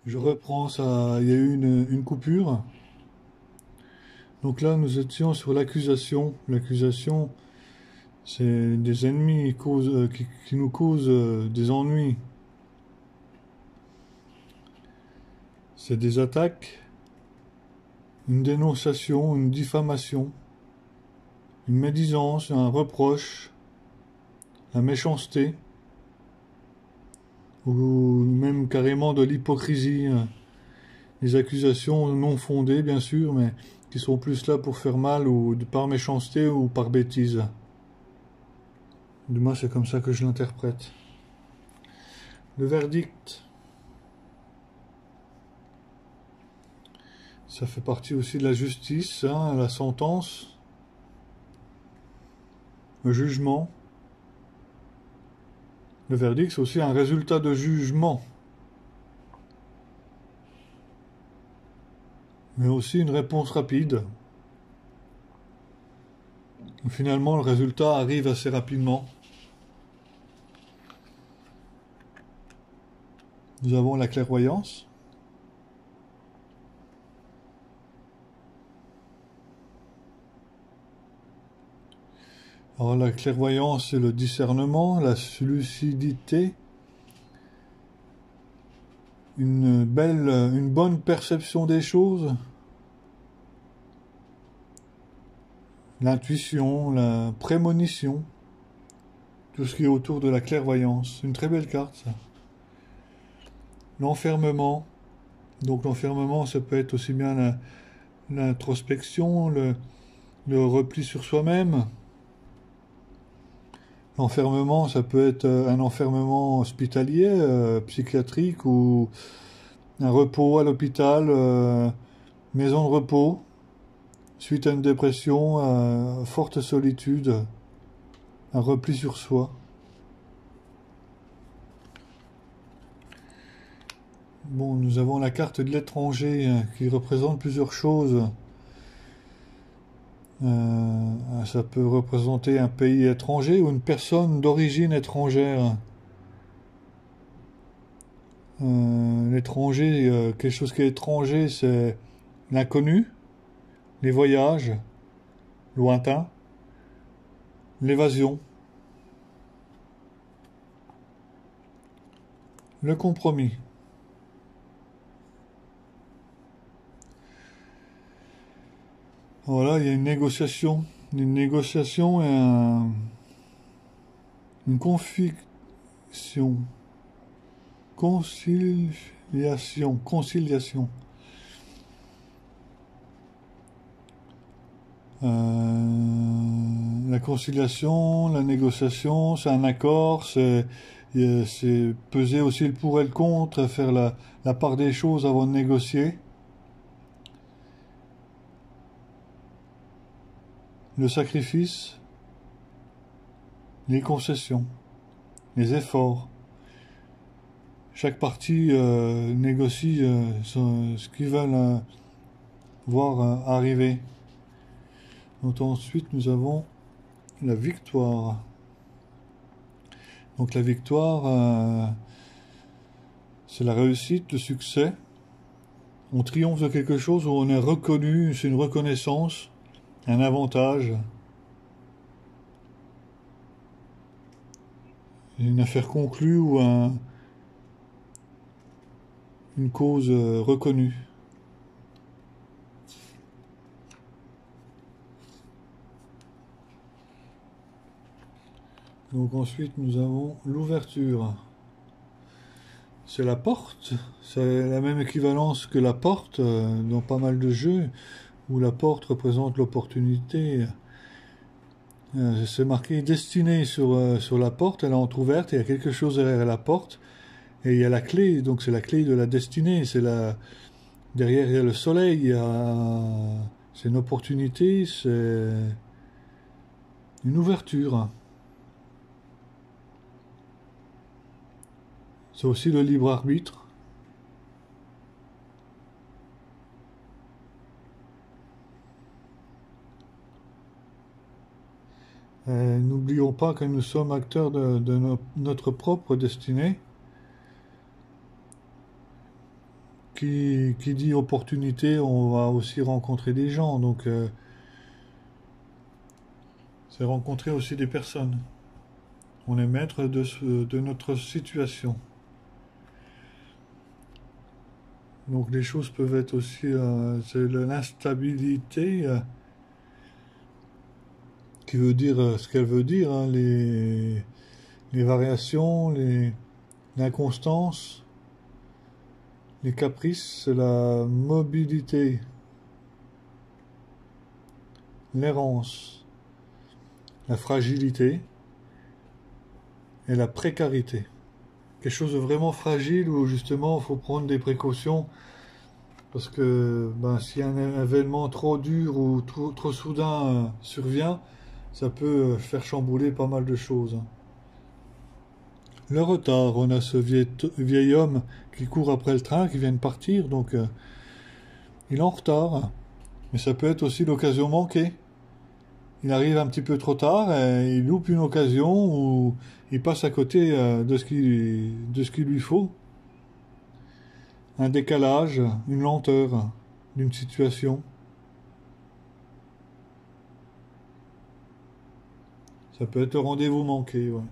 Je reprends ça. Il y a eu une coupure. Donc là, nous étions sur l'accusation. L'accusation, c'est des ennemis qui nous causent des ennuis. C'est des attaques, une dénonciation, une diffamation, une médisance, un reproche, la méchanceté, ou même carrément de l'hypocrisie. Des accusations non fondées, bien sûr, mais qui sont plus là pour faire mal, ou par méchanceté ou par bêtise. Du moins, c'est comme ça que je l'interprète. Le verdict, ça fait partie aussi de la justice, hein, la sentence, le jugement. Le verdict, c'est aussi un résultat de jugement, mais aussi une réponse rapide. Finalement, le résultat arrive assez rapidement. Nous avons la clairvoyance. Alors la clairvoyance, c'est le discernement, la lucidité, une bonne perception des choses, l'intuition, la prémonition, tout ce qui est autour de la clairvoyance. Une très belle carte, ça. L'enfermement. Donc l'enfermement, ça peut être aussi bien l'introspection, le repli sur soi-même. L'enfermement, ça peut être un enfermement hospitalier, psychiatrique, ou un repos à l'hôpital, maison de repos, suite à une dépression, forte solitude, un repli sur soi. Bon, nous avons la carte de l'étranger qui représente plusieurs choses. Ça peut représenter un pays étranger ou une personne d'origine étrangère. L'étranger, quelque chose qui est étranger, c'est l'inconnu, les voyages, lointains, l'évasion, le compromis. Voilà, il y a une négociation et une confiction, conciliation. La conciliation, la négociation, c'est un accord, c'est peser aussi le pour et le contre, faire la part des choses avant de négocier. Le sacrifice, les concessions, les efforts. Chaque partie négocie ce qu'ils veulent voir arriver. Donc ensuite, nous avons la victoire. Donc la victoire, c'est la réussite, le succès. On triomphe de quelque chose où on est reconnu, c'est une reconnaissance, un avantage, une affaire conclue ou une cause reconnue. Donc ensuite nous avons l'ouverture. C'est la porte, c'est la même équivalence que la porte dans pas mal de jeux où la porte représente l'opportunité. C'est marqué destinée sur la porte, elle est entrouverte, il y a quelque chose derrière la porte et il y a la clé, donc c'est la clé de la destinée, derrière il y a le soleil, c'est une opportunité, c'est une ouverture. C'est aussi le libre arbitre. N'oublions pas que nous sommes acteurs de notre propre destinée. qui dit opportunité, on va aussi rencontrer des gens. Donc, c'est rencontrer aussi des personnes. On est maître de notre situation. Donc, les choses peuvent être aussi, c'est l'instabilité qui veut dire ce qu'elle veut dire, hein, les variations, l'inconstance, les caprices, c'est la mobilité, l'errance, la fragilité et la précarité. Quelque chose de vraiment fragile où justement il faut prendre des précautions parce que ben, si un événement trop dur ou trop soudain survient, ça peut faire chambouler pas mal de choses, hein. Le retard, on a ce vieil homme qui court après le train, qui vient de partir, donc il est en retard. Mais ça peut être aussi l'occasion manquée. Il arrive un petit peu trop tard et il loupe une occasion ou il passe à côté de ce qu'il lui faut. Un décalage, une lenteur d'une situation. Ça peut être un rendez-vous manqué, ouais.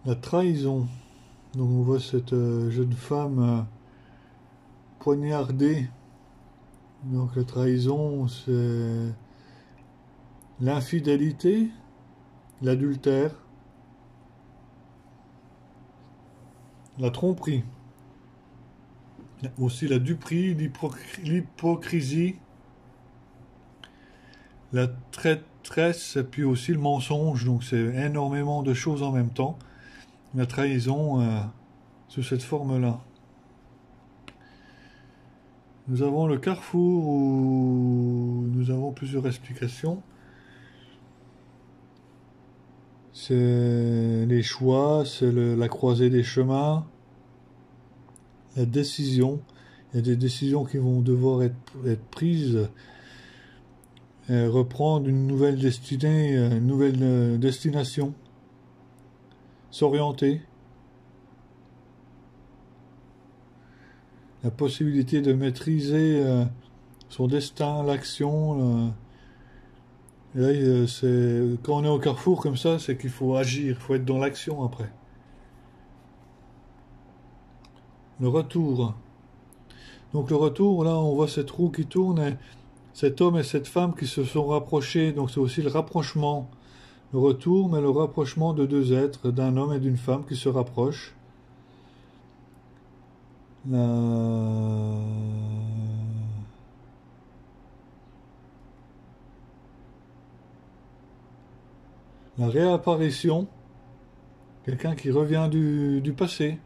La trahison. Donc on voit cette jeune femme poignardée. Donc la trahison, c'est l'infidélité, l'adultère, la tromperie, aussi la duperie, l'hypocrisie, la traîtresse, et puis aussi le mensonge. Donc c'est énormément de choses en même temps. La trahison sous cette forme-là. Nous avons le carrefour où nous avons plusieurs explications. C'est les choix, c'est la croisée des chemins, la décision. Il y a des décisions qui vont devoir être prises, reprendre une nouvelle destinée, une nouvelle destination, s'orienter. La possibilité de maîtriser son destin, l'action. Et là, quand on est au carrefour comme ça, c'est qu'il faut agir, il faut être dans l'action après. Le retour. Donc le retour, là, on voit cette roue qui tourne, et cet homme et cette femme qui se sont rapprochés. Donc c'est aussi le rapprochement. Le retour, mais le rapprochement de deux êtres, d'un homme et d'une femme qui se rapprochent. La... la réapparition, quelqu'un qui revient du passé.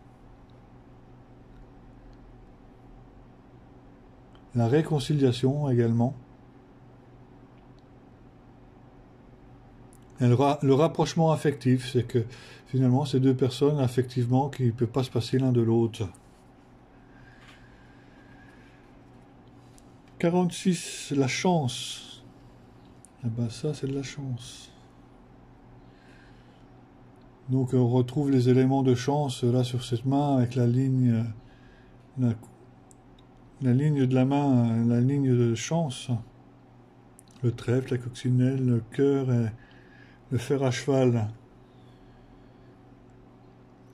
La réconciliation également. Et le rapprochement affectif, c'est que finalement ces deux personnes affectivement qui ne peuvent pas se passer l'un de l'autre. 46, la chance. Eh ben ça c'est de la chance. Donc on retrouve les éléments de chance là sur cette main avec la ligne, la, la ligne de la main, la ligne de chance. Le trèfle, la coccinelle, le cœur et le fer à cheval.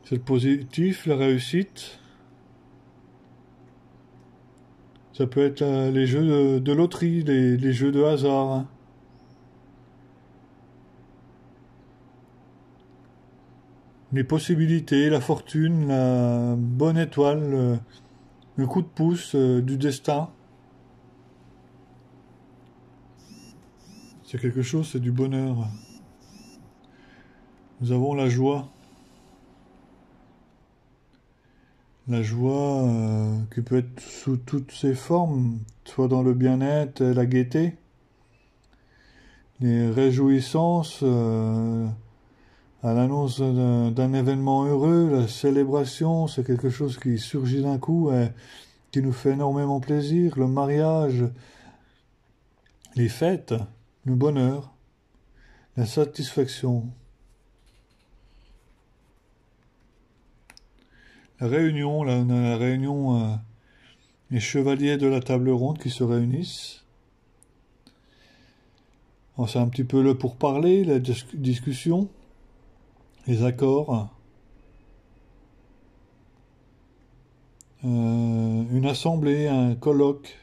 C'est le positif, la réussite. Ça peut être les jeux de loterie, les jeux de hasard, hein. Les possibilités, la fortune, la bonne étoile, le coup de pouce du destin. C'est quelque chose, c'est du bonheur. Nous avons la joie. La joie qui peut être sous toutes ses formes, soit dans le bien-être, la gaieté, les réjouissances à l'annonce d'un événement heureux, la célébration, c'est quelque chose qui surgit d'un coup et qui nous fait énormément plaisir, le mariage, les fêtes, le bonheur, la satisfaction, la réunion, là, on a la réunion, les chevaliers de la table ronde qui se réunissent. Alors, c'est un petit peu le pourparler, la discussion, les accords. Une assemblée, un colloque,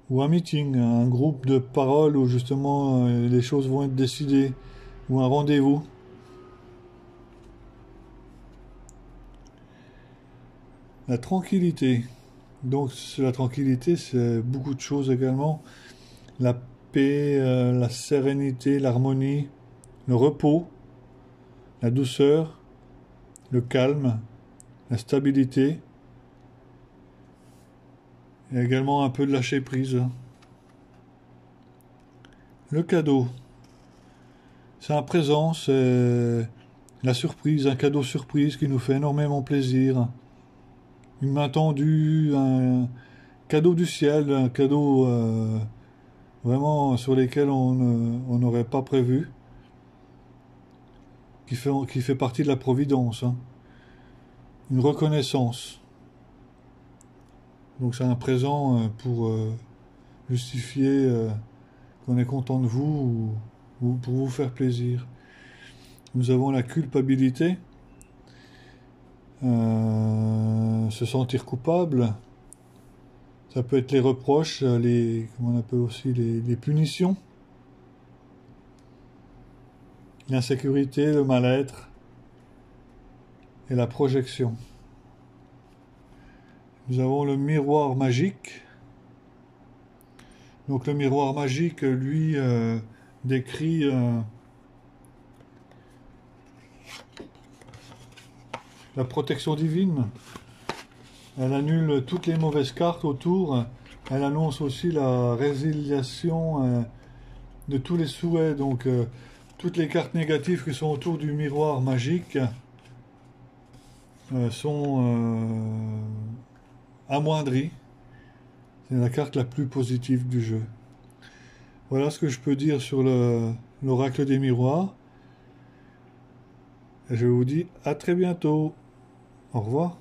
ou un meeting, un groupe de parole où justement les choses vont être décidées, ou un rendez-vous. La tranquillité. Donc la tranquillité, c'est beaucoup de choses également. La paix, la sérénité, l'harmonie, le repos, la douceur, le calme, la stabilité, et également un peu de lâcher prise. Le cadeau, c'est un présent, c'est la surprise, un cadeau surprise qui nous fait énormément plaisir. Une main tendue, un cadeau du ciel, un cadeau vraiment sur lesquels on n'aurait pas prévu, qui fait partie de la providence, hein. Une reconnaissance. Donc c'est un présent pour justifier qu'on est content de vous ou pour vous faire plaisir. Nous avons la culpabilité, se sentir coupable. Ça peut être les reproches, comment on appelle aussi les punitions, l'insécurité, le mal-être et la projection. Nous avons le miroir magique. Donc le miroir magique, lui, décrit la protection divine. Elle annule toutes les mauvaises cartes autour. Elle annonce aussi la résiliation de tous les souhaits. Donc toutes les cartes négatives qui sont autour du miroir magique sont amoindries. C'est la carte la plus positive du jeu. Voilà ce que je peux dire sur l'oracle des miroirs. Et je vous dis à très bientôt. Au revoir.